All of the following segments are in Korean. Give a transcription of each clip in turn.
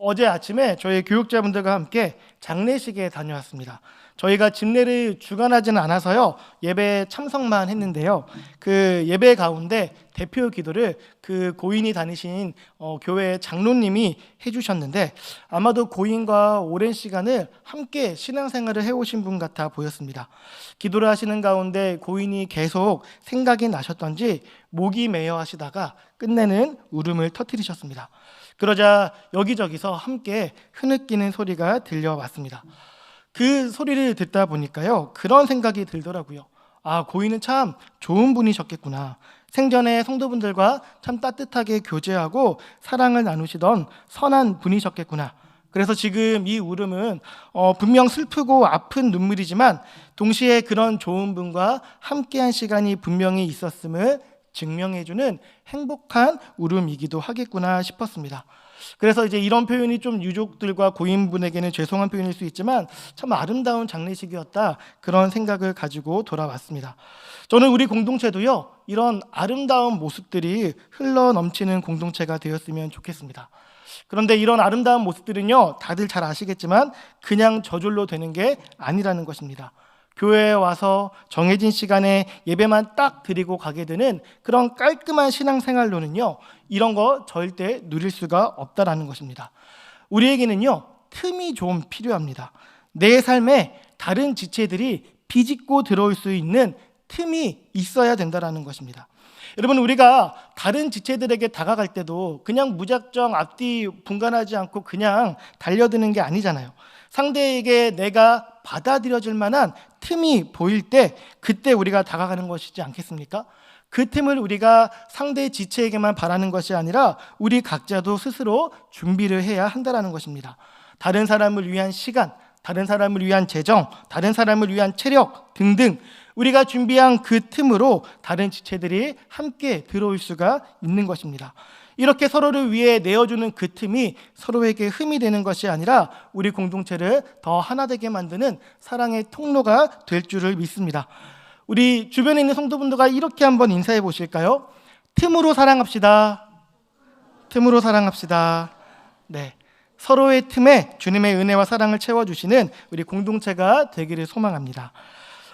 어제 아침에 저희 교육자분들과 함께 장례식에 다녀왔습니다. 저희가 집례를 주관하지는 않아서요, 예배에 참석만 했는데요, 그 예배 가운데 대표 기도를 그 고인이 다니신 교회 장로님이 해주셨는데, 아마도 고인과 오랜 시간을 함께 신앙생활을 해오신 분 같아 보였습니다. 기도를 하시는 가운데 고인이 계속 생각이 나셨던지 목이 메어 하시다가 끝내는 울음을 터뜨리셨습니다. 그러자 여기저기서 함께 흐느끼는 소리가 들려왔습니다. 그 소리를 듣다 보니까요, 그런 생각이 들더라고요. 아, 고인은 참 좋은 분이셨겠구나. 생전에 성도분들과 참 따뜻하게 교제하고 사랑을 나누시던 선한 분이셨겠구나. 그래서 지금 이 울음은 분명 슬프고 아픈 눈물이지만 동시에 그런 좋은 분과 함께한 시간이 분명히 있었음을 증명해주는 행복한 울음이기도 하겠구나 싶었습니다. 그래서 이제 이런 표현이 좀 유족들과 고인분에게는 죄송한 표현일 수 있지만 참 아름다운 장례식이었다, 그런 생각을 가지고 돌아왔습니다. 저는 우리 공동체도요, 이런 아름다운 모습들이 흘러 넘치는 공동체가 되었으면 좋겠습니다. 그런데 이런 아름다운 모습들은요, 다들 잘 아시겠지만 그냥 저절로 되는 게 아니라는 것입니다. 교회에 와서 정해진 시간에 예배만 딱 드리고 가게 되는 그런 깔끔한 신앙생활로는요, 이런 거 절대 누릴 수가 없다라는 것입니다. 우리에게는요, 틈이 좀 필요합니다. 내 삶에 다른 지체들이 비집고 들어올 수 있는 틈이 있어야 된다라는 것입니다. 여러분, 우리가 다른 지체들에게 다가갈 때도 그냥 무작정 앞뒤 분간하지 않고 그냥 달려드는 게 아니잖아요. 상대에게 내가 받아들여질 만한 틈이 보일 때 그때 우리가 다가가는 것이지 않겠습니까? 그 틈을 우리가 상대 지체에게만 바라는 것이 아니라 우리 각자도 스스로 준비를 해야 한다는 것입니다. 다른 사람을 위한 시간, 다른 사람을 위한 재정, 다른 사람을 위한 체력 등등 우리가 준비한 그 틈으로 다른 지체들이 함께 들어올 수가 있는 것입니다. 이렇게 서로를 위해 내어주는 그 틈이 서로에게 흠이 되는 것이 아니라 우리 공동체를 더 하나 되게 만드는 사랑의 통로가 될 줄을 믿습니다. 우리 주변에 있는 성도분들과 이렇게 한번 인사해 보실까요? 틈으로 사랑합시다. 틈으로 사랑합시다. 네, 서로의 틈에 주님의 은혜와 사랑을 채워주시는 우리 공동체가 되기를 소망합니다.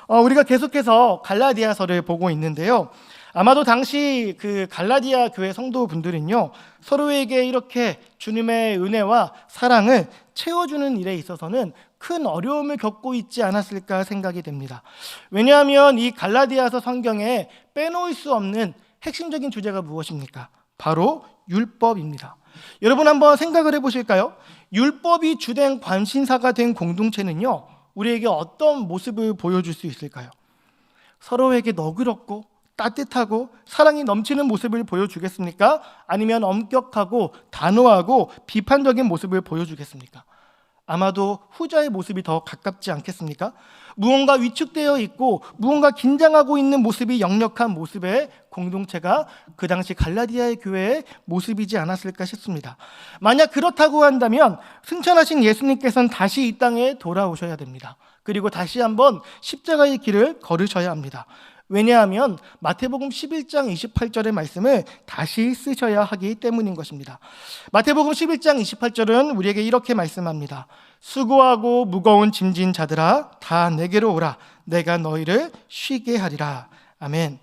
우리가 계속해서 갈라디아서를 보고 있는데요, 아마도 당시 그 갈라디아 교회 성도분들은요, 서로에게 이렇게 주님의 은혜와 사랑을 채워주는 일에 있어서는 큰 어려움을 겪고 있지 않았을까 생각이 됩니다. 왜냐하면 이 갈라디아서 성경에 빼놓을 수 없는 핵심적인 주제가 무엇입니까? 바로 율법입니다. 여러분 한번 생각을 해보실까요? 율법이 주된 관심사가 된 공동체는요, 우리에게 어떤 모습을 보여줄 수 있을까요? 서로에게 너그럽고 따뜻하고 사랑이 넘치는 모습을 보여주겠습니까? 아니면 엄격하고 단호하고 비판적인 모습을 보여주겠습니까? 아마도 후자의 모습이 더 가깝지 않겠습니까? 무언가 위축되어 있고 무언가 긴장하고 있는 모습이 역력한 모습의 공동체가 그 당시 갈라디아의 교회의 모습이지 않았을까 싶습니다. 만약 그렇다고 한다면 승천하신 예수님께서는 다시 이 땅에 돌아오셔야 됩니다. 그리고 다시 한번 십자가의 길을 걸으셔야 합니다. 왜냐하면 마태복음 11장 28절의 말씀을 다시 쓰셔야 하기 때문인 것입니다. 마태복음 11장 28절은 우리에게 이렇게 말씀합니다. 수고하고 무거운 짐진 자들아 다 내게로 오라. 내가 너희를 쉬게 하리라. 아멘.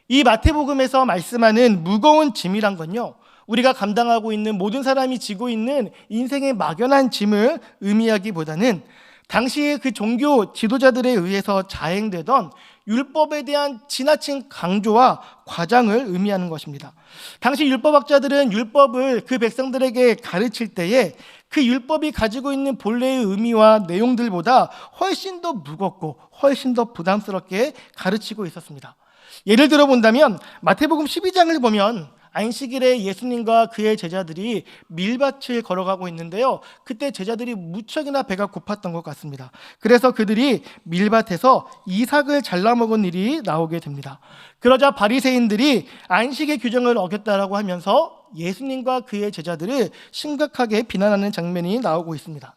이 마태복음에서 말씀하는 무거운 짐이란 건요, 우리가 감당하고 있는 모든 사람이 지고 있는 인생의 막연한 짐을 의미하기보다는 당시의 그 종교 지도자들에 의해서 자행되던 율법에 대한 지나친 강조와 과장을 의미하는 것입니다. 당시 율법학자들은 율법을 그 백성들에게 가르칠 때에 그 율법이 가지고 있는 본래의 의미와 내용들보다 훨씬 더 무겁고 훨씬 더 부담스럽게 가르치고 있었습니다. 예를 들어 본다면 마태복음 12장을 보면 안식일에 예수님과 그의 제자들이 밀밭을 걸어가고 있는데요, 그때 제자들이 무척이나 배가 고팠던 것 같습니다. 그래서 그들이 밀밭에서 이삭을 잘라먹은 일이 나오게 됩니다. 그러자 바리새인들이 안식의 규정을 어겼다라고 하면서 예수님과 그의 제자들을 심각하게 비난하는 장면이 나오고 있습니다.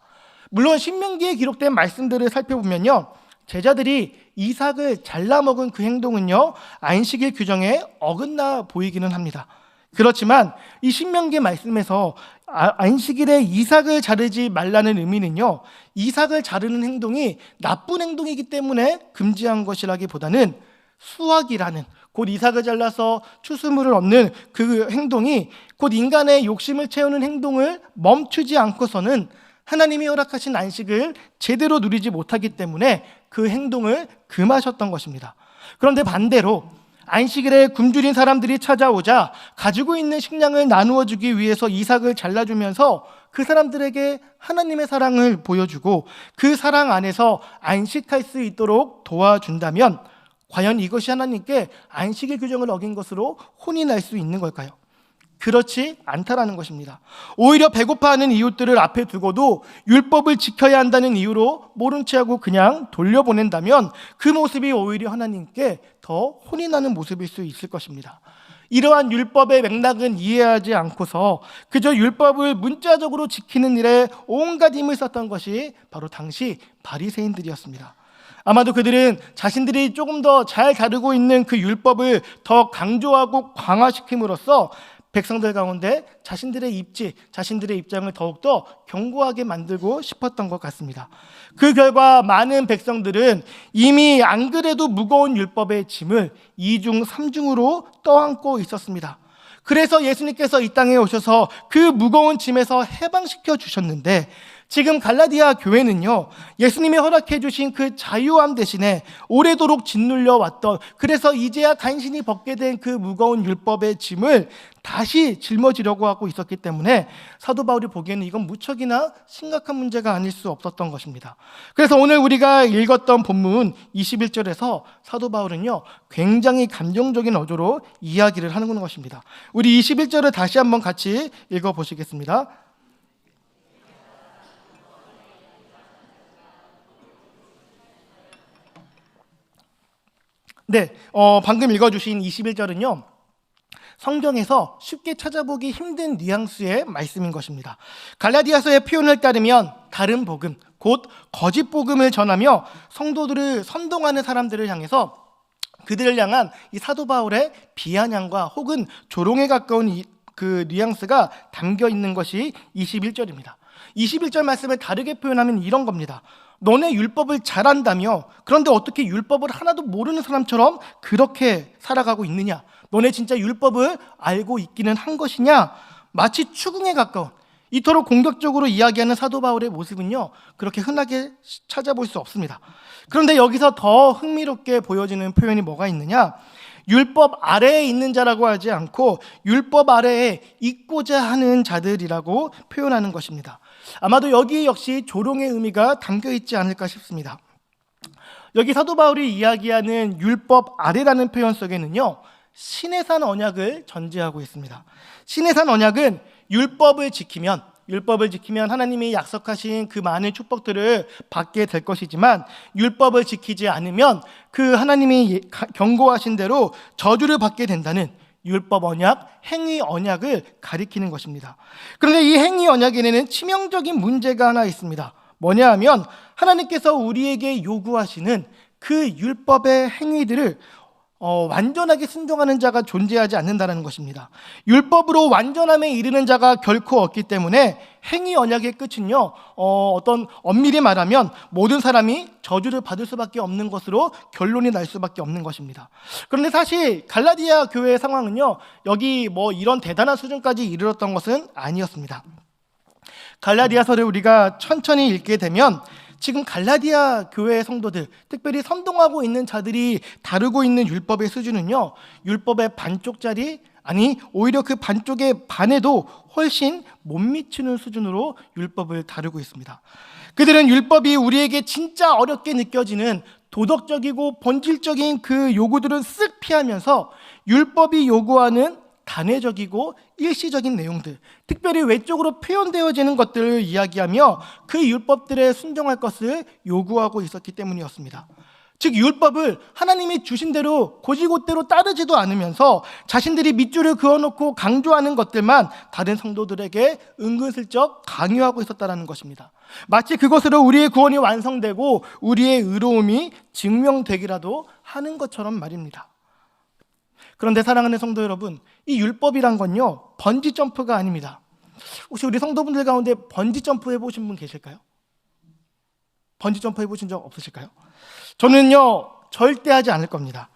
물론 신명기에 기록된 말씀들을 살펴보면요, 제자들이 이삭을 잘라먹은 그 행동은요, 안식일 규정에 어긋나 보이기는 합니다. 그렇지만 이 신명기 말씀에서 안식일에 이삭을 자르지 말라는 의미는요, 이삭을 자르는 행동이 나쁜 행동이기 때문에 금지한 것이라기보다는 수확이라는, 곧 이삭을 잘라서 추수물을 얻는 그 행동이 곧 인간의 욕심을 채우는 행동을 멈추지 않고서는 하나님이 허락하신 안식을 제대로 누리지 못하기 때문에 그 행동을 금하셨던 것입니다. 그런데 반대로 안식일에 굶주린 사람들이 찾아오자 가지고 있는 식량을 나누어 주기 위해서 이삭을 잘라주면서 그 사람들에게 하나님의 사랑을 보여주고 그 사랑 안에서 안식할 수 있도록 도와준다면 과연 이것이 하나님께 안식일 규정을 어긴 것으로 혼이 날 수 있는 걸까요? 그렇지 않다라는 것입니다. 오히려 배고파하는 이웃들을 앞에 두고도 율법을 지켜야 한다는 이유로 모른 체하고 그냥 돌려보낸다면 그 모습이 오히려 하나님께 더 혼이 나는 모습일 수 있을 것입니다. 이러한 율법의 맥락은 이해하지 않고서 그저 율법을 문자적으로 지키는 일에 온갖 힘을 썼던 것이 바로 당시 바리새인들이었습니다. 아마도 그들은 자신들이 조금 더 잘 다루고 있는 그 율법을 더 강조하고 강화시킴으로써 백성들 가운데 자신들의 입지, 자신들의 입장을 더욱더 견고하게 만들고 싶었던 것 같습니다. 그 결과 많은 백성들은 이미 안 그래도 무거운 율법의 짐을 2중, 3중으로 떠안고 있었습니다. 그래서 예수님께서 이 땅에 오셔서 그 무거운 짐에서 해방시켜 주셨는데 지금 갈라디아 교회는요, 예수님이 허락해 주신 그 자유함 대신에 오래도록 짓눌려 왔던, 그래서 이제야 간신히 벗게 된 그 무거운 율법의 짐을 다시 짊어지려고 하고 있었기 때문에 사도 바울이 보기에는 이건 무척이나 심각한 문제가 아닐 수 없었던 것입니다. 그래서 오늘 우리가 읽었던 본문 21절에서 사도 바울은요, 굉장히 감정적인 어조로 이야기를 하는 것입니다. 우리 21절을 다시 한번 같이 읽어보시겠습니다. 네, 방금 읽어주신 21절은요, 성경에서 쉽게 찾아보기 힘든 뉘앙스의 말씀인 것입니다. 갈라디아서의 표현을 따르면 다른 복음, 곧 거짓 복음을 전하며 성도들을 선동하는 사람들을 향해서 그들을 향한 이 사도 바울의 비아냥과 혹은 조롱에 가까운 그 뉘앙스가 담겨 있는 것이 21절입니다. 21절 말씀을 다르게 표현하면 이런 겁니다. 너네 율법을 잘 안다며 그런데 어떻게 율법을 하나도 모르는 사람처럼 그렇게 살아가고 있느냐? 너네 진짜 율법을 알고 있기는 한 것이냐? 마치 추궁에 가까운, 이토록 공격적으로 이야기하는 사도 바울의 모습은요, 그렇게 흔하게 찾아볼 수 없습니다. 그런데 여기서 더 흥미롭게 보여지는 표현이 뭐가 있느냐? 율법 아래에 있는 자라고 하지 않고 율법 아래에 있고자 하는 자들이라고 표현하는 것입니다. 아마도 여기 역시 조롱의 의미가 담겨 있지 않을까 싶습니다. 여기 사도 바울이 이야기하는 율법 아래라는 표현 속에는요, 신의 산 언약을 전제하고 있습니다. 신의 산 언약은 율법을 지키면 하나님이 약속하신 그 많은 축복들을 받게 될 것이지만 율법을 지키지 않으면 그 하나님이 경고하신 대로 저주를 받게 된다는 율법 언약, 행위 언약을 가리키는 것입니다. 그런데 이 행위 언약에는 치명적인 문제가 하나 있습니다. 뭐냐 하면 하나님께서 우리에게 요구하시는 그 율법의 행위들을 완전하게 순종하는 자가 존재하지 않는다는 것입니다. 율법으로 완전함에 이르는 자가 결코 없기 때문에 행위 언약의 끝은요, 어떤 엄밀히 말하면 모든 사람이 저주를 받을 수밖에 없는 것으로 결론이 날 수밖에 없는 것입니다. 그런데 사실 갈라디아 교회의 상황은요, 여기 뭐 이런 대단한 수준까지 이르렀던 것은 아니었습니다. 갈라디아서를 우리가 천천히 읽게 되면 지금 갈라디아 교회의 성도들, 특별히 선동하고 있는 자들이 다루고 있는 율법의 수준은요, 율법의 반쪽짜리, 아니 오히려 그 반쪽의 반에도 훨씬 못 미치는 수준으로 율법을 다루고 있습니다. 그들은 율법이 우리에게 진짜 어렵게 느껴지는 도덕적이고 본질적인 그 요구들은 쓱 피하면서 율법이 요구하는 단회적이고 일시적인 내용들, 특별히 외적으로 표현되어지는 것들을 이야기하며 그 율법들에 순종할 것을 요구하고 있었기 때문이었습니다. 즉 율법을 하나님이 주신 대로 곧이곧대로 따르지도 않으면서 자신들이 밑줄을 그어놓고 강조하는 것들만 다른 성도들에게 은근슬쩍 강요하고 있었다는 것입니다. 마치 그것으로 우리의 구원이 완성되고 우리의 의로움이 증명되기라도 하는 것처럼 말입니다. 그런데 사랑하는 성도 여러분, 이 율법이란 건요, 번지 점프가 아닙니다. 혹시 우리 성도분들 가운데 번지 점프 해보신 분 계실까요? 번지 점프 해보신 적 없으실까요? 저는요, 절대 하지 않을 겁니다.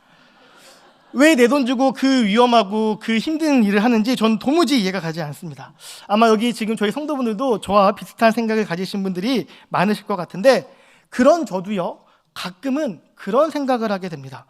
왜 내 돈 주고 그 위험하고 그 힘든 일을 하는지 전 도무지 이해가 가지 않습니다. 아마 여기 지금 저희 성도분들도 저와 비슷한 생각을 가지신 분들이 많으실 것 같은데, 그런 저도요, 가끔은 그런 생각을 하게 됩니다.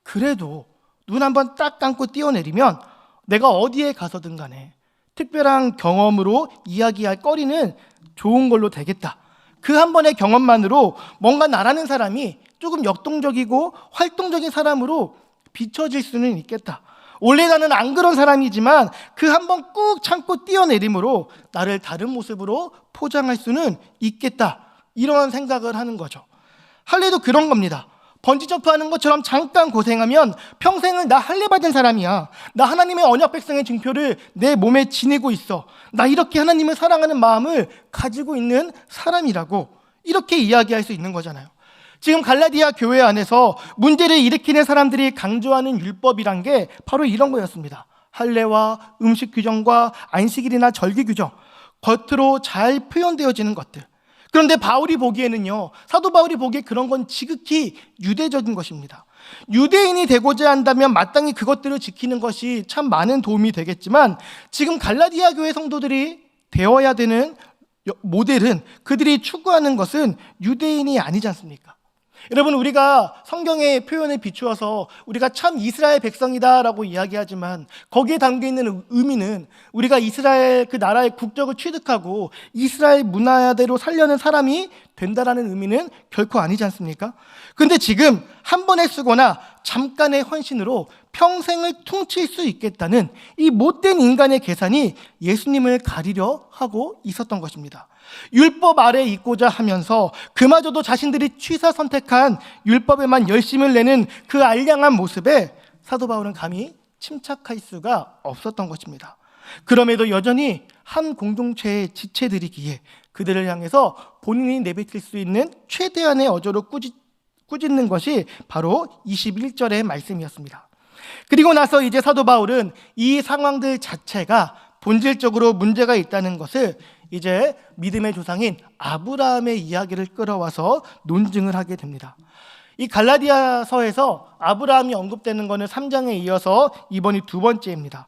그래도 눈 한번 딱 감고 뛰어내리면 내가 어디에 가서든 간에 특별한 경험으로 이야기할 거리는 좋은 걸로 되겠다. 그 한 번의 경험만으로 뭔가 나라는 사람이 조금 역동적이고 활동적인 사람으로 비춰질 수는 있겠다. 원래 나는 안 그런 사람이지만 그 한 번 꾹 참고 뛰어내림으로 나를 다른 모습으로 포장할 수는 있겠다. 이런 생각을 하는 거죠. 할례도 그런 겁니다. 번지점프 하는 것처럼 잠깐 고생하면 평생을 나 할례 받은 사람이야. 나 하나님의 언약 백성의 증표를 내 몸에 지니고 있어. 나 이렇게 하나님을 사랑하는 마음을 가지고 있는 사람이라고 이렇게 이야기할 수 있는 거잖아요. 지금 갈라디아 교회 안에서 문제를 일으키는 사람들이 강조하는 율법이란 게 바로 이런 거였습니다. 할례와 음식 규정과 안식일이나 절기 규정, 겉으로 잘 표현되어지는 것들. 그런데 바울이 보기에는요, 사도 바울이 보기에 그런 건 지극히 유대적인 것입니다. 유대인이 되고자 한다면 마땅히 그것들을 지키는 것이 참 많은 도움이 되겠지만, 지금 갈라디아 교회 성도들이 되어야 되는 모델은, 그들이 추구하는 것은 유대인이 아니지 않습니까? 여러분, 우리가 성경의 표현에 비추어서 우리가 참 이스라엘 백성이다라고 이야기하지만 거기에 담겨있는 의미는 우리가 이스라엘 그 나라의 국적을 취득하고 이스라엘 문화대로 살려는 사람이 된다라는 의미는 결코 아니지 않습니까? 근데 지금 한 번에 쓰거나 잠깐의 헌신으로 평생을 퉁칠 수 있겠다는 이 못된 인간의 계산이 예수님을 가리려 하고 있었던 것입니다. 율법 아래에 있고자 하면서 그마저도 자신들이 취사 선택한 율법에만 열심을 내는 그 알량한 모습에 사도 바울은 감히 침착할 수가 없었던 것입니다. 그럼에도 여전히 한 공동체의 지체들이기에 그들을 향해서 본인이 내뱉을 수 있는 최대한의 어조로 꾸짖는 것이 바로 21절의 말씀이었습니다. 그리고 나서 이제 사도 바울은 이 상황들 자체가 본질적으로 문제가 있다는 것을 이제 믿음의 조상인 아브라함의 이야기를 끌어와서 논증을 하게 됩니다. 이 갈라디아서에서 아브라함이 언급되는 것은 3장에 이어서 이번이 두 번째입니다.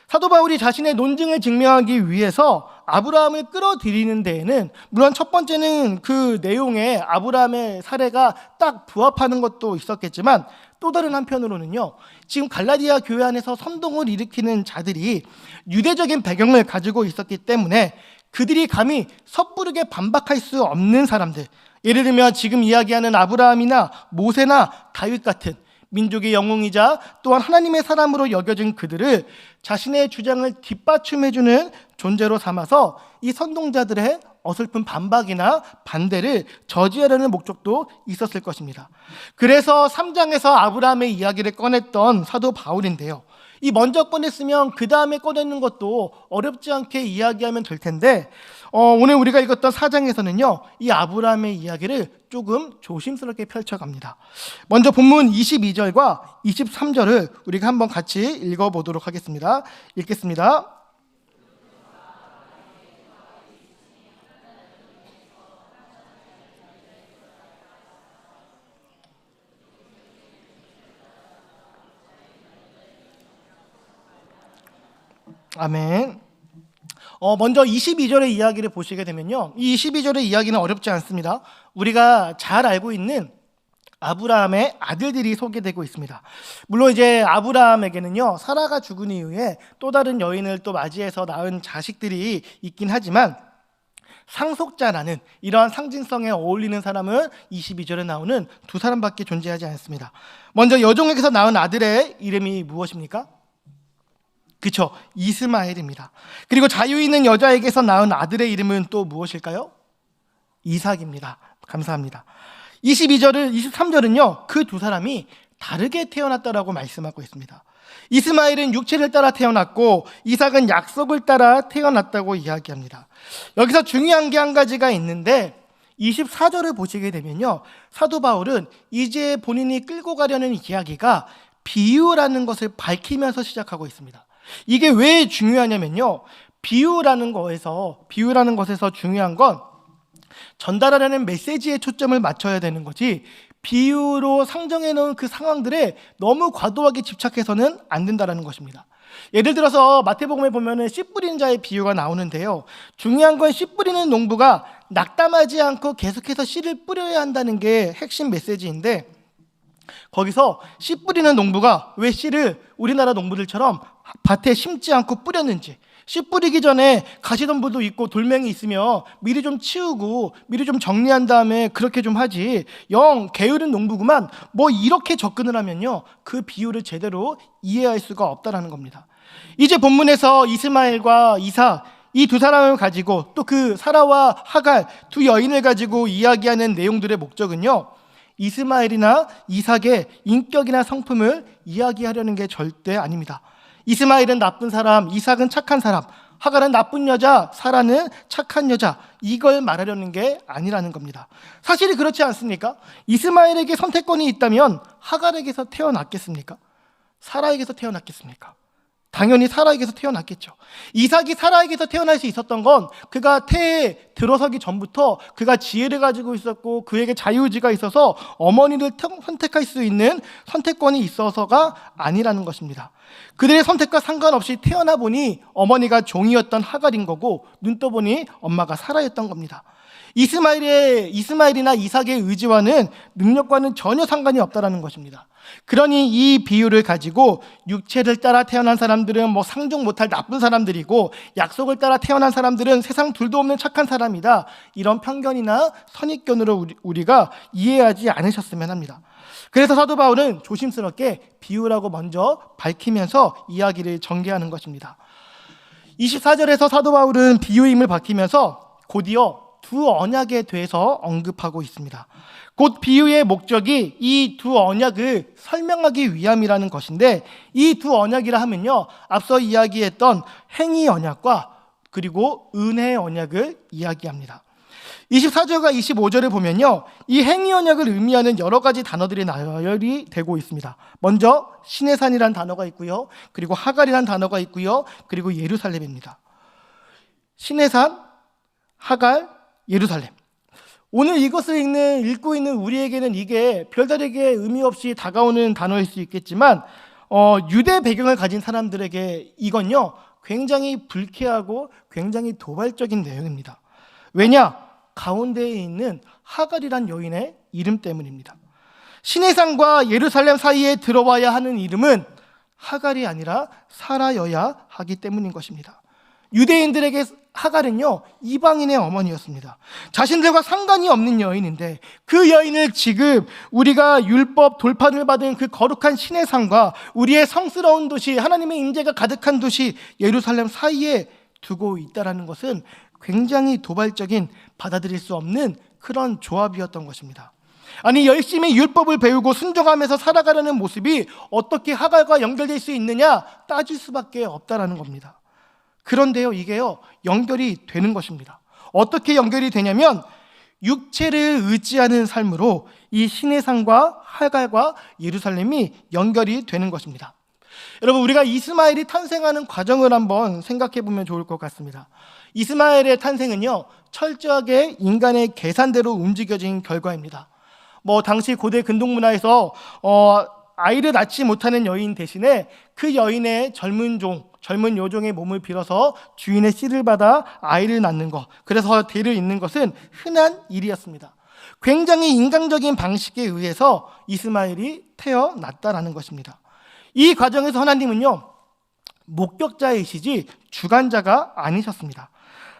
사도 바울이 자신의 논증을 증명하기 위해서 아브라함을 끌어들이는 데에는 물론 첫 번째는 그 내용에 아브라함의 사례가 딱 부합하는 것도 있었겠지만, 또 다른 한편으로는요, 지금 갈라디아 교회 안에서 선동을 일으키는 자들이 유대적인 배경을 가지고 있었기 때문에 그들이 감히 섣부르게 반박할 수 없는 사람들, 예를 들면 지금 이야기하는 아브라함이나 모세나 다윗 같은 민족의 영웅이자 또한 하나님의 사람으로 여겨진 그들을 자신의 주장을 뒷받침해주는 존재로 삼아서 이 선동자들의 어설픈 반박이나 반대를 저지하려는 목적도 있었을 것입니다. 그래서 3장에서 아브라함의 이야기를 꺼냈던 사도 바울인데요, 이 먼저 꺼냈으면 그 다음에 꺼내는 것도 어렵지 않게 이야기하면 될 텐데, 오늘 우리가 읽었던 4장에서는요, 이 아브라함의 이야기를 조금 조심스럽게 펼쳐갑니다. 먼저 본문 22절과 23절을 우리가 한번 같이 읽어보도록 하겠습니다. 읽겠습니다. 아멘. 먼저 22절의 이야기를 보시게 되면요, 이 22절의 이야기는 어렵지 않습니다. 우리가 잘 알고 있는 아브라함의 아들들이 소개되고 있습니다. 물론 이제 아브라함에게는요, 사라가 죽은 이후에 또 다른 여인을 또 맞이해서 낳은 자식들이 있긴 하지만, 상속자라는 이러한 상징성에 어울리는 사람은 22절에 나오는 두 사람밖에 존재하지 않습니다. 먼저 여종에게서 낳은 아들의 이름이 무엇입니까? 그렇죠, 이스마엘입니다. 그리고 자유 있는 여자에게서 낳은 아들의 이름은 또 무엇일까요? 이삭입니다. 감사합니다. 23절은요, 그 두 사람이 다르게 태어났다라고 말씀하고 있습니다. 이스마엘은 육체를 따라 태어났고 이삭은 약속을 따라 태어났다고 이야기합니다. 여기서 중요한 게 한 가지가 있는데, 24절을 보시게 되면요, 사도 바울은 이제 본인이 끌고 가려는 이야기가 비유라는 것을 밝히면서 시작하고 있습니다. 이게 왜 중요하냐면요, 비유라는 것에서 중요한 건 전달하려는 메시지에 초점을 맞춰야 되는 거지, 비유로 상정해 놓은 그 상황들에 너무 과도하게 집착해서는 안 된다는 것입니다. 예를 들어서 마태복음에 보면은 씨 뿌리는 자의 비유가 나오는데요, 중요한 건 씨 뿌리는 농부가 낙담하지 않고 계속해서 씨를 뿌려야 한다는 게 핵심 메시지인데, 거기서 씨 뿌리는 농부가 왜 씨를 우리나라 농부들처럼 밭에 심지 않고 뿌렸는지, 씨 뿌리기 전에 가시덤불도 있고 돌멩이 있으면 미리 좀 치우고 미리 좀 정리한 다음에 그렇게 좀 하지, 영 게으른 농부구만, 뭐 이렇게 접근을 하면요, 그 비유를 제대로 이해할 수가 없다라는 겁니다. 이제 본문에서 이스마엘과 이삭, 이 두 사람을 가지고 또 그 사라와 하갈 두 여인을 가지고 이야기하는 내용들의 목적은요, 이스마엘이나 이삭의 인격이나 성품을 이야기하려는 게 절대 아닙니다. 이스마엘은 나쁜 사람, 이삭은 착한 사람, 하갈은 나쁜 여자, 사라는 착한 여자, 이걸 말하려는 게 아니라는 겁니다. 사실이 그렇지 않습니까? 이스마엘에게 선택권이 있다면 하갈에게서 태어났겠습니까? 사라에게서 태어났겠습니까? 당연히 사라에게서 태어났겠죠. 이삭이 사라에게서 태어날 수 있었던 건 그가 태에 들어서기 전부터 그가 지혜를 가지고 있었고 그에게 자유의지가 있어서 어머니를 선택할 수 있는 선택권이 있어서가 아니라는 것입니다. 그들의 선택과 상관없이 태어나 보니 어머니가 종이었던 하갈인 거고 눈 떠보니 엄마가 사라였던 겁니다. 이스마엘이나 이삭의 의지와는 능력과는 전혀 상관이 없다는 것입니다. 그러니 이 비유를 가지고 육체를 따라 태어난 사람들은 뭐 상종 못할 나쁜 사람들이고 약속을 따라 태어난 사람들은 세상 둘도 없는 착한 사람이다, 이런 편견이나 선입견으로 우리가 이해하지 않으셨으면 합니다. 그래서 사도 바울은 조심스럽게 비유라고 먼저 밝히면서 이야기를 전개하는 것입니다. 24절에서 사도 바울은 비유임을 밝히면서 곧이어 두 언약에 대해서 언급하고 있습니다. 곧 비유의 목적이 이 두 언약을 설명하기 위함이라는 것인데, 이 두 언약이라 하면요, 앞서 이야기했던 행위 언약과 그리고 은혜의 언약을 이야기합니다. 24절과 25절을 보면요, 이 행위 언약을 의미하는 여러 가지 단어들이 나열이 되고 있습니다. 먼저 시내산이라는 단어가 있고요, 그리고 하갈이라는 단어가 있고요, 그리고 예루살렘입니다. 시내산, 하갈, 예루살렘. 오늘 이것을 읽고 있는 우리에게는 이게 별다르게 의미 없이 다가오는 단어일 수 있겠지만, 유대 배경을 가진 사람들에게 이건요, 굉장히 불쾌하고 굉장히 도발적인 내용입니다. 왜냐? 가운데에 있는 하갈이란 여인의 이름 때문입니다. 시내산과 예루살렘 사이에 들어와야 하는 이름은 하갈이 아니라 사라여야 하기 때문인 것입니다. 유대인들에게 하갈은요, 이방인의 어머니였습니다. 자신들과 상관이 없는 여인인데 그 여인을 지금 우리가 율법 돌판을 받은 그 거룩한 시내산과 우리의 성스러운 도시, 하나님의 임재가 가득한 도시 예루살렘 사이에 두고 있다는 것은 굉장히 도발적인, 받아들일 수 없는 그런 조합이었던 것입니다. 아니, 열심히 율법을 배우고 순종하면서 살아가려는 모습이 어떻게 하갈과 연결될 수 있느냐 따질 수밖에 없다는 겁니다. 그런데요, 이게요, 연결이 되는 것입니다. 어떻게 연결이 되냐면 육체를 의지하는 삶으로 이 시내산과 하갈과 예루살렘이 연결이 되는 것입니다. 여러분, 우리가 이스마엘이 탄생하는 과정을 한번 생각해 보면 좋을 것 같습니다. 이스마엘의 탄생은요, 철저하게 인간의 계산대로 움직여진 결과입니다. 당시 고대 근동 문화에서 아이를 낳지 못하는 여인 대신에 그 여인의 젊은 여종의 몸을 빌어서 주인의 씨를 받아 아이를 낳는 것, 그래서 대를 잇는 것은 흔한 일이었습니다. 굉장히 인간적인 방식에 의해서 이스마엘이 태어났다라는 것입니다. 이 과정에서 하나님은요, 목격자이시지 주관자가 아니셨습니다.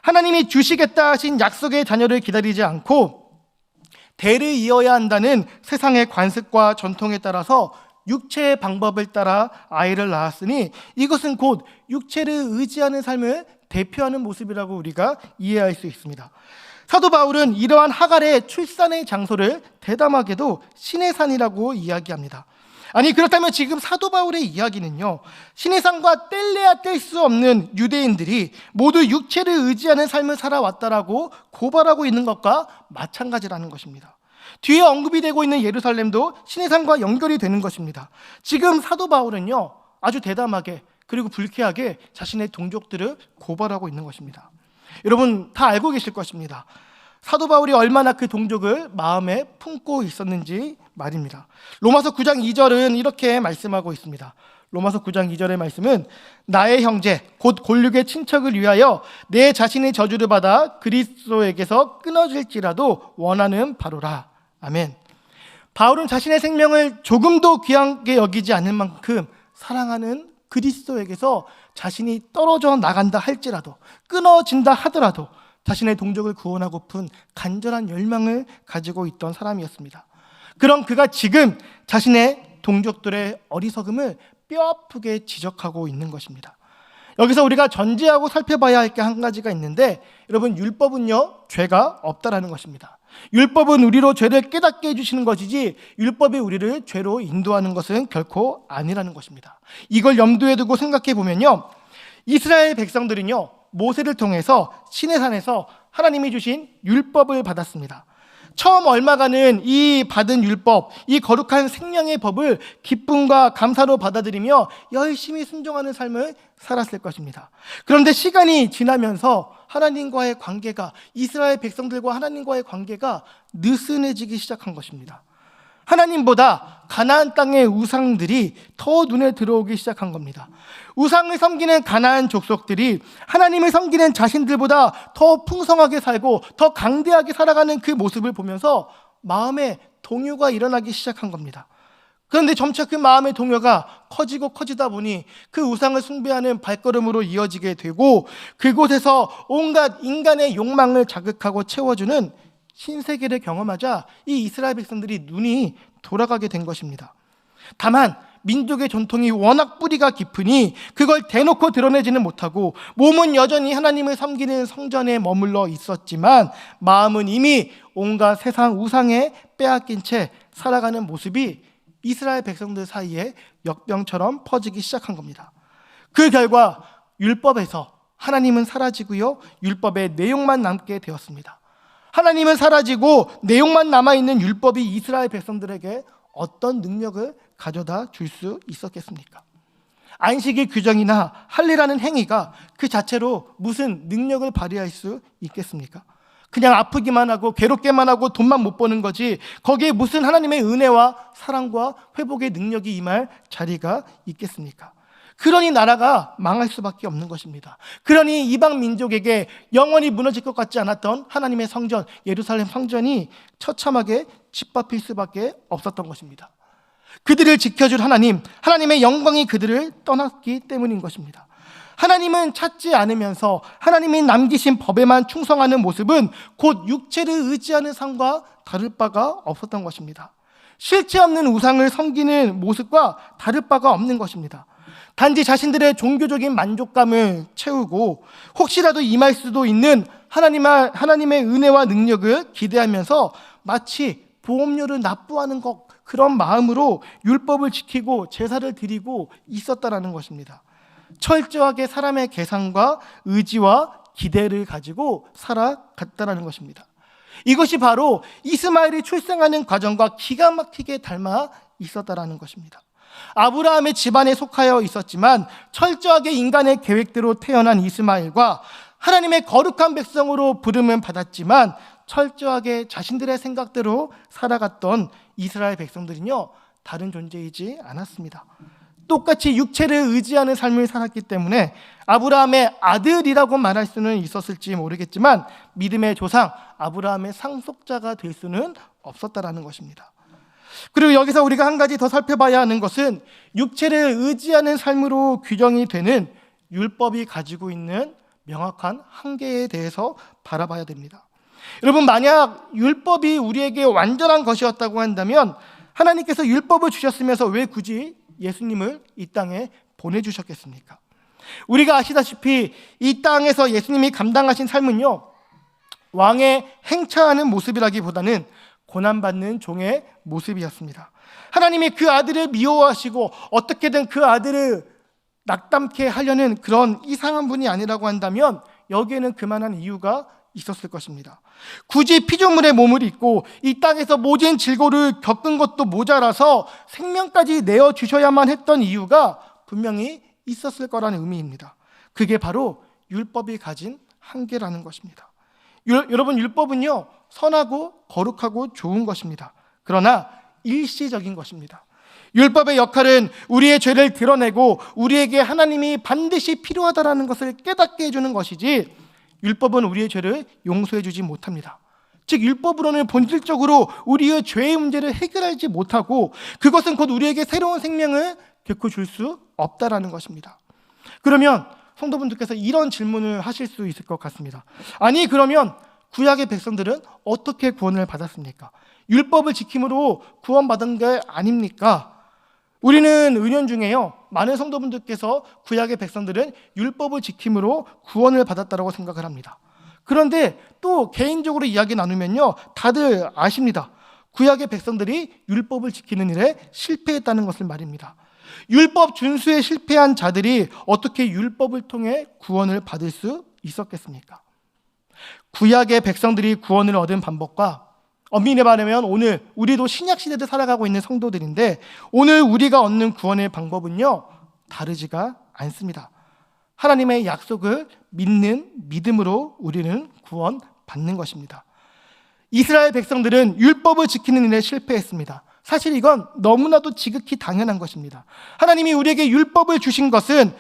하나님이 주시겠다 하신 약속의 자녀를 기다리지 않고 대를 이어야 한다는 세상의 관습과 전통에 따라서 육체의 방법을 따라 아이를 낳았으니 이것은 곧 육체를 의지하는 삶을 대표하는 모습이라고 우리가 이해할 수 있습니다. 사도 바울은 이러한 하갈의 출산의 장소를 대담하게도 시내산이라고 이야기합니다. 아니, 그렇다면 지금 사도 바울의 이야기는요, 시내산과 뗄래야 뗄 수 없는 유대인들이 모두 육체를 의지하는 삶을 살아왔다라고 고발하고 있는 것과 마찬가지라는 것입니다. 뒤에 언급이 되고 있는 예루살렘도 신의 산과 연결이 되는 것입니다. 지금 사도 바울은요, 아주 대담하게 그리고 불쾌하게 자신의 동족들을 고발하고 있는 것입니다. 여러분 다 알고 계실 것입니다. 사도 바울이 얼마나 그 동족을 마음에 품고 있었는지 말입니다. 로마서 9장 2절은 이렇게 말씀하고 있습니다. 로마서 9장 2절의 말씀은 나의 형제 곧 골육의 친척을 위하여 내 자신의 저주를 받아 그리스도에게서 끊어질지라도 원하는 바로라. 아멘. 바울은 자신의 생명을 조금도 귀하게 여기지 않을 만큼 사랑하는 그리스도에게서 자신이 떨어져 나간다 할지라도, 끊어진다 하더라도 자신의 동족을 구원하고픈 간절한 열망을 가지고 있던 사람이었습니다. 그런 그가 지금 자신의 동족들의 어리석음을 뼈아프게 지적하고 있는 것입니다. 여기서 우리가 전제하고 살펴봐야 할 게 한 가지가 있는데, 여러분, 율법은요 죄가 없다라는 것입니다. 율법은 우리로 죄를 깨닫게 해주시는 것이지 율법이 우리를 죄로 인도하는 것은 결코 아니라는 것입니다. 이걸 염두에 두고 생각해 보면요, 이스라엘 백성들은요 모세를 통해서 시내산에서 하나님이 주신 율법을 받았습니다. 처음 얼마간은 이 받은 율법, 이 거룩한 생명의 법을 기쁨과 감사로 받아들이며 열심히 순종하는 삶을 살았을 것입니다. 그런데 시간이 지나면서 하나님과의 관계가, 이스라엘 백성들과 하나님과의 관계가 느슨해지기 시작한 것입니다. 하나님보다 가나안 땅의 우상들이 더 눈에 들어오기 시작한 겁니다. 우상을 섬기는 가나안 족속들이 하나님을 섬기는 자신들보다 더 풍성하게 살고 더 강대하게 살아가는 그 모습을 보면서 마음에 동요가 일어나기 시작한 겁니다. 그런데 점차 그 마음의 동요가 커지고 커지다 보니 그 우상을 숭배하는 발걸음으로 이어지게 되고, 그곳에서 온갖 인간의 욕망을 자극하고 채워주는 신세계를 경험하자 이 이스라엘 백성들이 눈이 돌아가게 된 것입니다. 다만 민족의 전통이 워낙 뿌리가 깊으니 그걸 대놓고 드러내지는 못하고 몸은 여전히 하나님을 섬기는 성전에 머물러 있었지만 마음은 이미 온갖 세상 우상에 빼앗긴 채 살아가는 모습이 이스라엘 백성들 사이에 역병처럼 퍼지기 시작한 겁니다. 그 결과 율법에서 하나님은 사라지고요, 율법의 내용만 남게 되었습니다. 하나님은 사라지고 내용만 남아있는 율법이 이스라엘 백성들에게 어떤 능력을 가져다 줄 수 있었겠습니까? 안식일 규정이나 할례라는 행위가 그 자체로 무슨 능력을 발휘할 수 있겠습니까? 그냥 아프기만 하고 괴롭게만 하고 돈만 못 버는 거지 거기에 무슨 하나님의 은혜와 사랑과 회복의 능력이 임할 자리가 있겠습니까? 그러니 나라가 망할 수밖에 없는 것입니다. 그러니 이방 민족에게 영원히 무너질 것 같지 않았던 하나님의 성전, 예루살렘 성전이 처참하게 짓밟힐 수밖에 없었던 것입니다. 그들을 지켜줄 하나님, 하나님의 영광이 그들을 떠났기 때문인 것입니다. 하나님은 찾지 않으면서 하나님이 남기신 법에만 충성하는 모습은 곧 육체를 의지하는 삶과 다를 바가 없었던 것입니다. 실체 없는 우상을 섬기는 모습과 다를 바가 없는 것입니다. 단지 자신들의 종교적인 만족감을 채우고 혹시라도 임할 수도 있는 하나님의 은혜와 능력을 기대하면서 마치 보험료를 납부하는 것, 그런 마음으로 율법을 지키고 제사를 드리고 있었다라는 것입니다. 철저하게 사람의 계산과 의지와 기대를 가지고 살아갔다라는 것입니다. 이것이 바로 이스마엘이 출생하는 과정과 기가 막히게 닮아 있었다라는 것입니다. 아브라함의 집안에 속하여 있었지만 철저하게 인간의 계획대로 태어난 이스마엘과 하나님의 거룩한 백성으로 부름은 받았지만 철저하게 자신들의 생각대로 살아갔던 이스라엘 백성들은요, 다른 존재이지 않았습니다. 똑같이 육체를 의지하는 삶을 살았기 때문에 아브라함의 아들이라고 말할 수는 있었을지 모르겠지만 믿음의 조상 아브라함의 상속자가 될 수는 없었다라는 것입니다. 그리고 여기서 우리가 한 가지 더 살펴봐야 하는 것은 육체를 의지하는 삶으로 규정이 되는 율법이 가지고 있는 명확한 한계에 대해서 바라봐야 됩니다. 여러분, 만약 율법이 우리에게 완전한 것이었다고 한다면 하나님께서 율법을 주셨으면서 왜 굳이 예수님을 이 땅에 보내주셨겠습니까? 우리가 아시다시피 이 땅에서 예수님이 감당하신 삶은요, 왕의 행차하는 모습이라기보다는 고난받는 종의 모습이었습니다. 하나님이 그 아들을 미워하시고 어떻게든 그 아들을 낙담케 하려는 그런 이상한 분이 아니라고 한다면 여기에는 그만한 이유가 있었을 것입니다. 굳이 피조물의 몸을 입고 이 땅에서 모진 질고를 겪은 것도 모자라서 생명까지 내어주셔야만 했던 이유가 분명히 있었을 거라는 의미입니다. 그게 바로 율법이 가진 한계라는 것입니다. 여러분, 율법은요, 선하고 거룩하고 좋은 것입니다. 그러나 일시적인 것입니다. 율법의 역할은 우리의 죄를 드러내고 우리에게 하나님이 반드시 필요하다는 것을 깨닫게 해주는 것이지, 율법은 우리의 죄를 용서해 주지 못합니다. 즉, 율법으로는 본질적으로 우리의 죄의 문제를 해결하지 못하고 그것은 곧 우리에게 새로운 생명을 결코 줄 수 없다라는 것입니다. 그러면 성도분들께서 이런 질문을 하실 수 있을 것 같습니다. 아니, 그러면 구약의 백성들은 어떻게 구원을 받았습니까? 율법을 지킴으로 구원받은 게 아닙니까? 우리는 은연중에요, 많은 성도분들께서 구약의 백성들은 율법을 지킴으로 구원을 받았다고 생각을 합니다. 그런데 또 개인적으로 이야기 나누면요, 다들 아십니다. 구약의 백성들이 율법을 지키는 일에 실패했다는 것을 말입니다. 율법 준수에 실패한 자들이 어떻게 율법을 통해 구원을 받을 수 있었겠습니까? 구약의 백성들이 구원을 얻은 방법과 엄밀히 말하면 오늘 우리도 신약 시대를 살아가고 있는 성도들인데, 오늘 우리가 얻는 구원의 방법은요, 다르지가 않습니다. 하나님의 약속을 믿는 믿음으로 우리는 구원받는 것입니다. 이스라엘 백성들은 율법을 지키는 일에 실패했습니다. 사실 이건 너무나도 지극히 당연한 것입니다. 하나님이 우리에게 율법을 주신 것은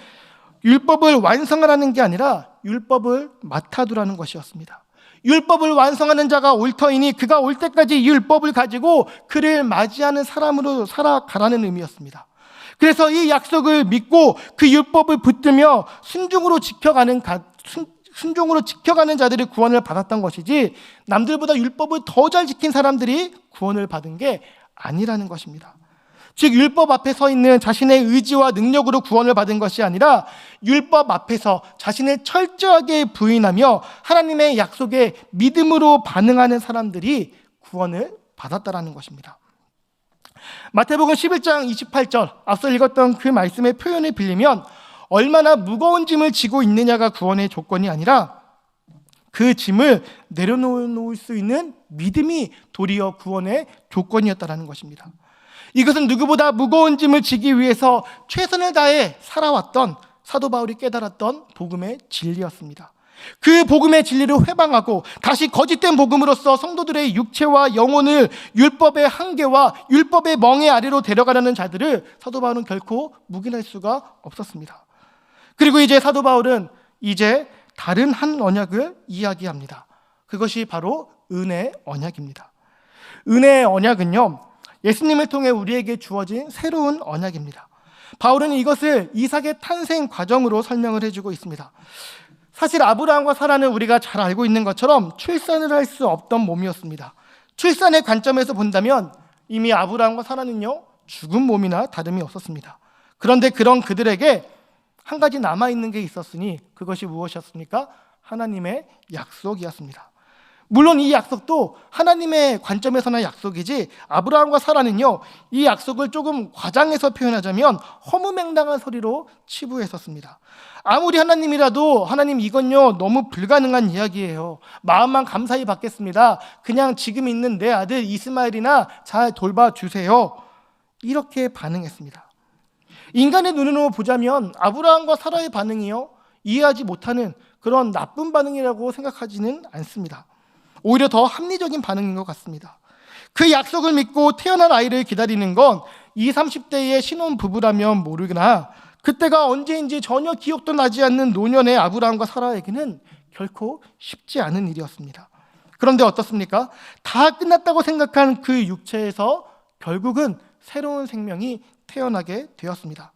율법을 완성하라는 게 아니라 율법을 맡아두라는 것이었습니다. 율법을 완성하는 자가 올 터이니 그가 올 때까지 율법을 가지고 그를 맞이하는 사람으로 살아가라는 의미였습니다. 그래서 이 약속을 믿고 그 율법을 붙들며 순종으로 지켜가는 자들이 구원을 받았던 것이지, 남들보다 율법을 더 잘 지킨 사람들이 구원을 받은 게 아니라는 것입니다. 즉, 율법 앞에 서 있는 자신의 의지와 능력으로 구원을 받은 것이 아니라 율법 앞에서 자신을 철저하게 부인하며 하나님의 약속에 믿음으로 반응하는 사람들이 구원을 받았다라는 것입니다. 마태복음 11장 28절, 앞서 읽었던 그 말씀의 표현을 빌리면 얼마나 무거운 짐을 지고 있느냐가 구원의 조건이 아니라 그 짐을 내려놓을 수 있는 믿음이 도리어 구원의 조건이었다라는 것입니다. 이것은 누구보다 무거운 짐을 지기 위해서 최선을 다해 살아왔던 사도 바울이 깨달았던 복음의 진리였습니다. 그 복음의 진리를 회방하고 다시 거짓된 복음으로써 성도들의 육체와 영혼을 율법의 한계와 율법의 멍에 아래로 데려가려는 자들을 사도 바울은 결코 묵인할 수가 없었습니다. 그리고 이제 사도 바울은 이제 다른 한 언약을 이야기합니다. 그것이 바로 은혜의 언약입니다. 은혜의 언약은요, 예수님을 통해 우리에게 주어진 새로운 언약입니다. 바울은 이것을 이삭의 탄생 과정으로 설명을 해주고 있습니다. 사실 아브라함과 사라는 우리가 잘 알고 있는 것처럼 출산을 할 수 없던 몸이었습니다. 출산의 관점에서 본다면 이미 아브라함과 사라는요, 죽은 몸이나 다름이 없었습니다. 그런데 그런 그들에게 한 가지 남아있는 게 있었으니 그것이 무엇이었습니까? 하나님의 약속이었습니다. 물론 이 약속도 하나님의 관점에서는 약속이지, 아브라함과 사라는요, 이 약속을 조금 과장해서 표현하자면 허무맹랑한 소리로 치부했었습니다. 아무리 하나님이라도 하나님 이건요 너무 불가능한 이야기예요. 마음만 감사히 받겠습니다. 그냥 지금 있는 내 아들 이스마엘이나 잘 돌봐주세요. 이렇게 반응했습니다. 인간의 눈으로 보자면 아브라함과 사라의 반응이요, 이해하지 못하는 그런 나쁜 반응이라고 생각하지는 않습니다. 오히려 더 합리적인 반응인 것 같습니다. 그 약속을 믿고 태어날 아이를 기다리는 건 20, 30대의 신혼 부부라면 모르나 그때가 언제인지 전혀 기억도 나지 않는 노년의 아브라함과 사라에게는 결코 쉽지 않은 일이었습니다. 그런데 어떻습니까? 다 끝났다고 생각한 그 육체에서 결국은 새로운 생명이 태어나게 되었습니다.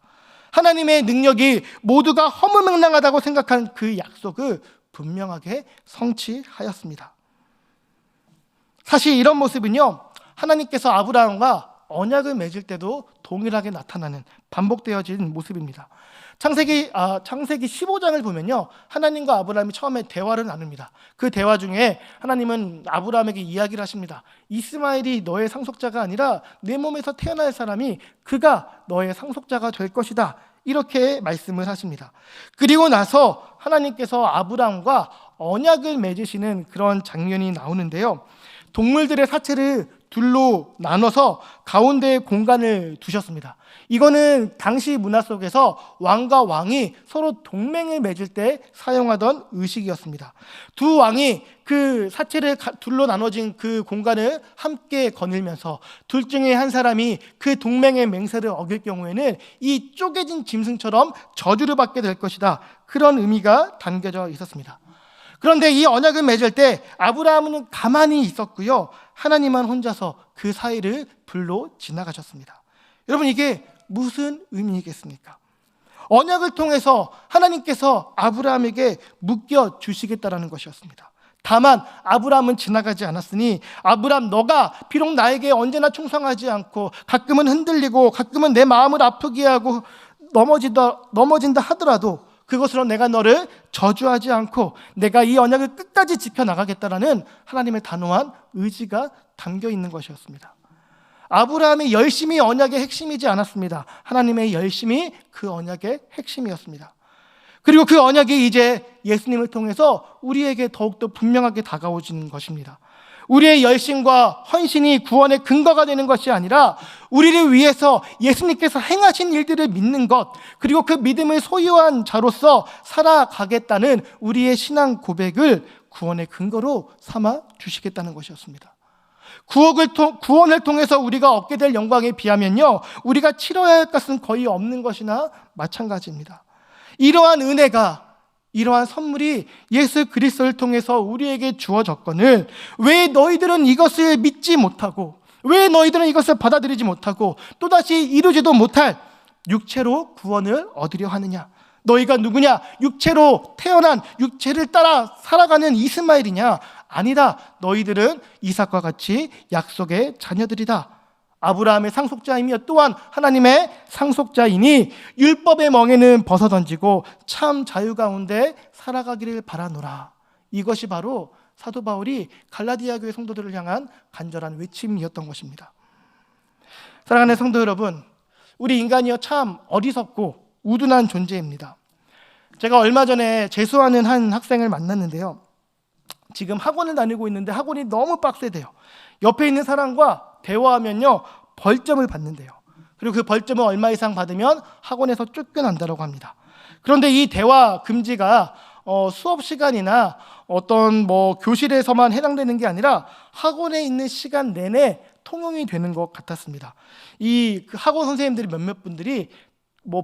하나님의 능력이 모두가 허무맹랑하다고 생각한 그 약속을 분명하게 성취하였습니다. 사실 이런 모습은요, 하나님께서 아브라함과 언약을 맺을 때도 동일하게 나타나는 반복되어진 모습입니다. 창세기 15장을 보면요, 하나님과 아브라함이 처음에 대화를 나눕니다. 그 대화 중에 하나님은 아브라함에게 이야기를 하십니다. 이스마엘이 너의 상속자가 아니라 내 몸에서 태어날 사람이 그가 너의 상속자가 될 것이다, 이렇게 말씀을 하십니다. 그리고 나서 하나님께서 아브라함과 언약을 맺으시는 그런 장면이 나오는데요. 동물들의 사체를 둘로 나눠서 가운데에 공간을 두셨습니다. 이거는 당시 문화 속에서 왕과 왕이 서로 동맹을 맺을 때 사용하던 의식이었습니다. 두 왕이 그 사체를 둘로 나눠진 그 공간을 함께 거닐면서 둘 중에 한 사람이 그 동맹의 맹세를 어길 경우에는 이 쪼개진 짐승처럼 저주를 받게 될 것이다. 그런 의미가 담겨져 있었습니다. 그런데 이 언약을 맺을 때 아브라함은 가만히 있었고요. 하나님만 혼자서 그 사이를 불로 지나가셨습니다. 여러분, 이게 무슨 의미겠습니까? 언약을 통해서 하나님께서 아브라함에게 묶여 주시겠다라는 것이었습니다. 다만 아브라함은 지나가지 않았으니, 아브라함, 너가 비록 나에게 언제나 충성하지 않고 가끔은 흔들리고 가끔은 내 마음을 아프게 하고 넘어진다 하더라도 그것으로 내가 너를 저주하지 않고 내가 이 언약을 끝까지 지켜나가겠다라는 하나님의 단호한 의지가 담겨 있는 것이었습니다. 아브라함의 열심이 언약의 핵심이지 않았습니다. 하나님의 열심이 그 언약의 핵심이었습니다. 그리고 그 언약이 이제 예수님을 통해서 우리에게 더욱더 분명하게 다가오는 것입니다. 우리의 열심과 헌신이 구원의 근거가 되는 것이 아니라 우리를 위해서 예수님께서 행하신 일들을 믿는 것, 그리고 그 믿음을 소유한 자로서 살아가겠다는 우리의 신앙 고백을 구원의 근거로 삼아 주시겠다는 것이었습니다. 구원을 통해서 우리가 얻게 될 영광에 비하면요, 우리가 치러야 할 것은 거의 없는 것이나 마찬가지입니다. 이러한 은혜가, 이러한 선물이 예수 그리스도를 통해서 우리에게 주어졌거늘 왜 너희들은 이것을 믿지 못하고, 왜 너희들은 이것을 받아들이지 못하고 또다시 이루지도 못할 육체로 구원을 얻으려 하느냐? 너희가 누구냐? 육체로 태어난, 육체를 따라 살아가는 이스마엘이냐? 아니다. 너희들은 이삭과 같이 약속의 자녀들이다. 아브라함의 상속자이며 또한 하나님의 상속자이니 율법의 멍에는 벗어던지고 참 자유 가운데 살아가기를 바라노라. 이것이 바로 사도 바울이 갈라디아 교회 성도들을 향한 간절한 외침이었던 것입니다. 사랑하는 성도 여러분, 우리 인간이여 참 어리석고 우둔한 존재입니다. 제가 얼마 전에 재수하는 한 학생을 만났는데요, 지금 학원을 다니고 있는데 학원이 너무 빡세대요. 옆에 있는 사람과 대화하면요 벌점을 받는데요. 그리고 그 벌점을 얼마 이상 받으면 학원에서 쫓겨난다고 합니다. 그런데 이 대화 금지가 수업 시간이나 어떤 교실에서만 해당되는 게 아니라 학원에 있는 시간 내내 통용이 되는 것 같았습니다. 이 학원 선생님들이 몇몇 분들이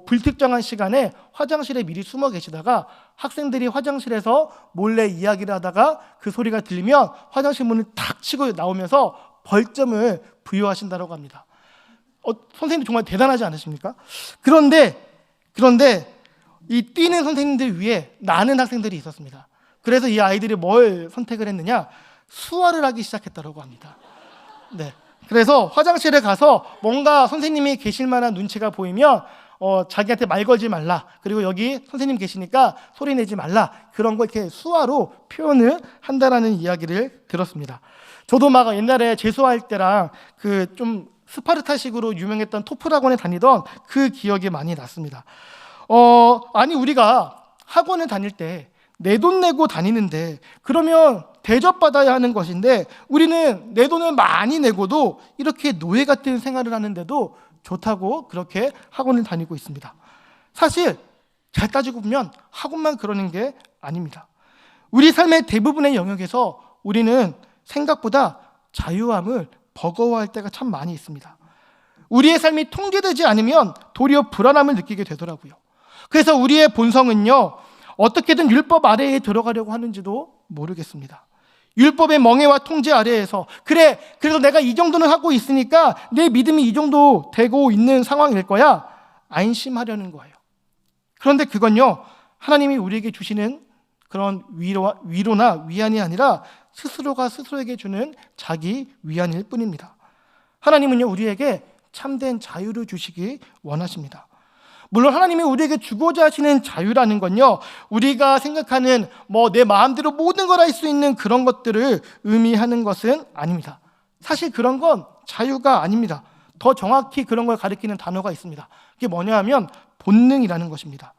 불특정한 시간에 화장실에 미리 숨어 계시다가 학생들이 화장실에서 몰래 이야기를 하다가 그 소리가 들리면 화장실 문을 탁 치고 나오면서 벌점을 부여하신다고 합니다. 선생님들 정말 대단하지 않으십니까? 그런데 이 뛰는 선생님들 위에 나는 학생들이 있었습니다. 그래서 이 아이들이 뭘 선택을 했느냐? 수화를 하기 시작했다고 합니다. 네. 그래서 화장실에 가서 뭔가 선생님이 계실 만한 눈치가 보이면 자기한테 말 걸지 말라, 그리고 여기 선생님 계시니까 소리 내지 말라, 그런 거 이렇게 수화로 표현을 한다라는 이야기를 들었습니다. 저도 막 옛날에 재수할 때랑 그 좀 스파르타식으로 유명했던 토플 학원에 다니던 그 기억이 많이 났습니다. 아니 우리가 학원을 다닐 때 내 돈 내고 다니는데 그러면 대접받아야 하는 것인데 우리는 내 돈을 많이 내고도 이렇게 노예 같은 생활을 하는데도 좋다고 그렇게 학원을 다니고 있습니다. 사실 잘 따지고 보면 학원만 그러는 게 아닙니다. 우리 삶의 대부분의 영역에서 우리는 생각보다 자유함을 버거워할 때가 참 많이 있습니다. 우리의 삶이 통제되지 않으면 도리어 불안함을 느끼게 되더라고요. 그래서 우리의 본성은요, 어떻게든 율법 아래에 들어가려고 하는지도 모르겠습니다. 율법의 멍에와 통제 아래에서 그래서 내가 이 정도는 하고 있으니까 내 믿음이 이 정도 되고 있는 상황일 거야, 안심하려는 거예요. 그런데 그건요, 하나님이 우리에게 주시는 그런 위로나 위안이 아니라 스스로가 스스로에게 주는 자기 위안일 뿐입니다. 하나님은요, 우리에게 참된 자유를 주시기 원하십니다. 물론 하나님이 우리에게 주고자 하시는 자유라는 건요, 우리가 생각하는 내 마음대로 모든 걸 할 수 있는 그런 것들을 의미하는 것은 아닙니다. 사실 그런 건 자유가 아닙니다. 더 정확히 그런 걸 가리키는 단어가 있습니다. 그게 뭐냐 하면 본능이라는 것입니다.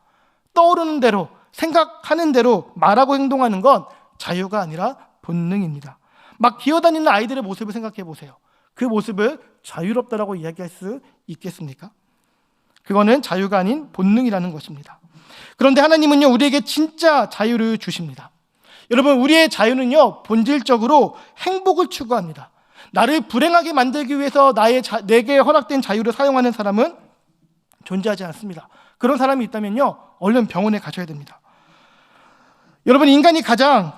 떠오르는 대로, 생각하는 대로 말하고 행동하는 건 자유가 아니라 본능입니다. 막 기어다니는 아이들의 모습을 생각해 보세요. 그 모습을 자유롭다라고 이야기할 수 있겠습니까? 그거는 자유가 아닌 본능이라는 것입니다. 그런데 하나님은요, 우리에게 진짜 자유를 주십니다. 여러분, 우리의 자유는요, 본질적으로 행복을 추구합니다. 나를 불행하게 만들기 위해서 내게 허락된 자유를 사용하는 사람은 존재하지 않습니다. 그런 사람이 있다면요, 얼른 병원에 가셔야 됩니다. 여러분, 인간이 가장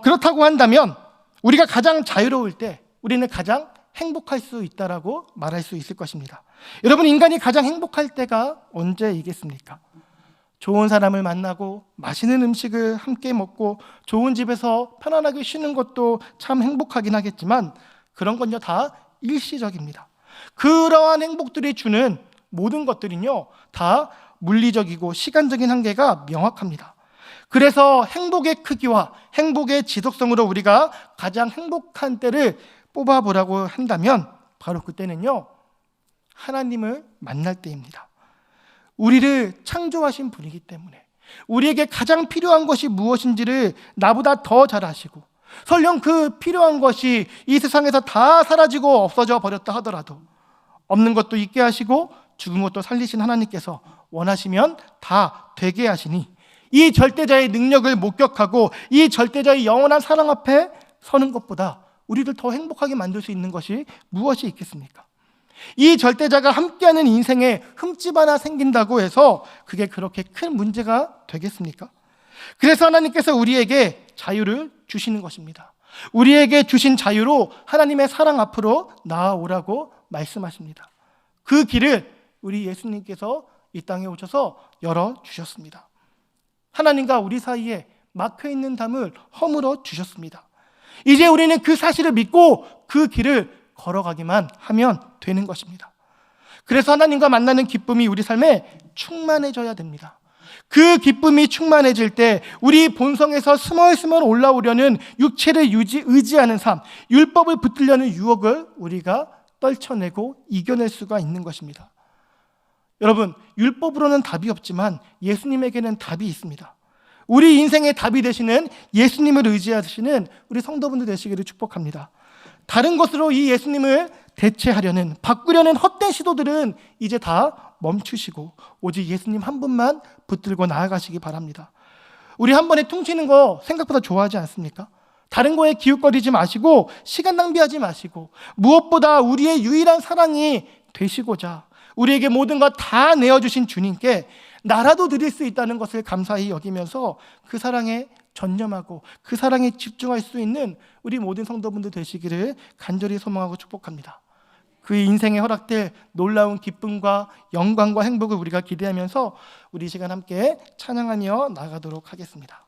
그렇다고 한다면 우리가 가장 자유로울 때 우리는 가장 행복할 수 있다라고 말할 수 있을 것입니다. 여러분, 인간이 가장 행복할 때가 언제이겠습니까? 좋은 사람을 만나고 맛있는 음식을 함께 먹고 좋은 집에서 편안하게 쉬는 것도 참 행복하긴 하겠지만 그런 건요 다 일시적입니다. 그러한 행복들이 주는 모든 것들은요 다 물리적이고 시간적인 한계가 명확합니다. 그래서 행복의 크기와 행복의 지속성으로 우리가 가장 행복한 때를 뽑아보라고 한다면 바로 그때는요 하나님을 만날 때입니다. 우리를 창조하신 분이기 때문에 우리에게 가장 필요한 것이 무엇인지를 나보다 더 잘 아시고, 설령 그 필요한 것이 이 세상에서 다 사라지고 없어져 버렸다 하더라도 없는 것도 있게 하시고 죽은 것도 살리신 하나님께서 원하시면 다 되게 하시니 이 절대자의 능력을 목격하고 이 절대자의 영원한 사랑 앞에 서는 것보다 우리를 더 행복하게 만들 수 있는 것이 무엇이 있겠습니까? 이 절대자가 함께하는 인생에 흠집 하나 생긴다고 해서 그게 그렇게 큰 문제가 되겠습니까? 그래서 하나님께서 우리에게 자유를 주시는 것입니다. 우리에게 주신 자유로 하나님의 사랑 앞으로 나아오라고 말씀하십니다. 그 길을 우리 예수님께서 이 땅에 오셔서 열어주셨습니다. 하나님과 우리 사이에 막혀있는 담을 허물어 주셨습니다. 이제 우리는 그 사실을 믿고 그 길을 걸어가기만 하면 되는 것입니다. 그래서 하나님과 만나는 기쁨이 우리 삶에 충만해져야 됩니다. 그 기쁨이 충만해질 때 우리 본성에서 스멀스멀 올라오려는 육체를 의지하는 삶, 율법을 붙들려는 유혹을 우리가 떨쳐내고 이겨낼 수가 있는 것입니다. 여러분, 율법으로는 답이 없지만 예수님에게는 답이 있습니다. 우리 인생의 답이 되시는 예수님을 의지하시는 우리 성도분들 되시기를 축복합니다. 다른 것으로 이 예수님을 대체하려는, 바꾸려는 헛된 시도들은 이제 다 멈추시고 오직 예수님 한 분만 붙들고 나아가시기 바랍니다. 우리 한 번에 퉁치는 거 생각보다 좋아하지 않습니까? 다른 거에 기웃거리지 마시고 시간 낭비하지 마시고 무엇보다 우리의 유일한 사랑이 되시고자 우리에게 모든 것 다 내어주신 주님께 나라도 드릴 수 있다는 것을 감사히 여기면서 그 사랑에 전념하고 그 사랑에 집중할 수 있는 우리 모든 성도분들 되시기를 간절히 소망하고 축복합니다. 그 인생에 허락될 놀라운 기쁨과 영광과 행복을 우리가 기대하면서 우리 시간 함께 찬양하며 나가도록 하겠습니다.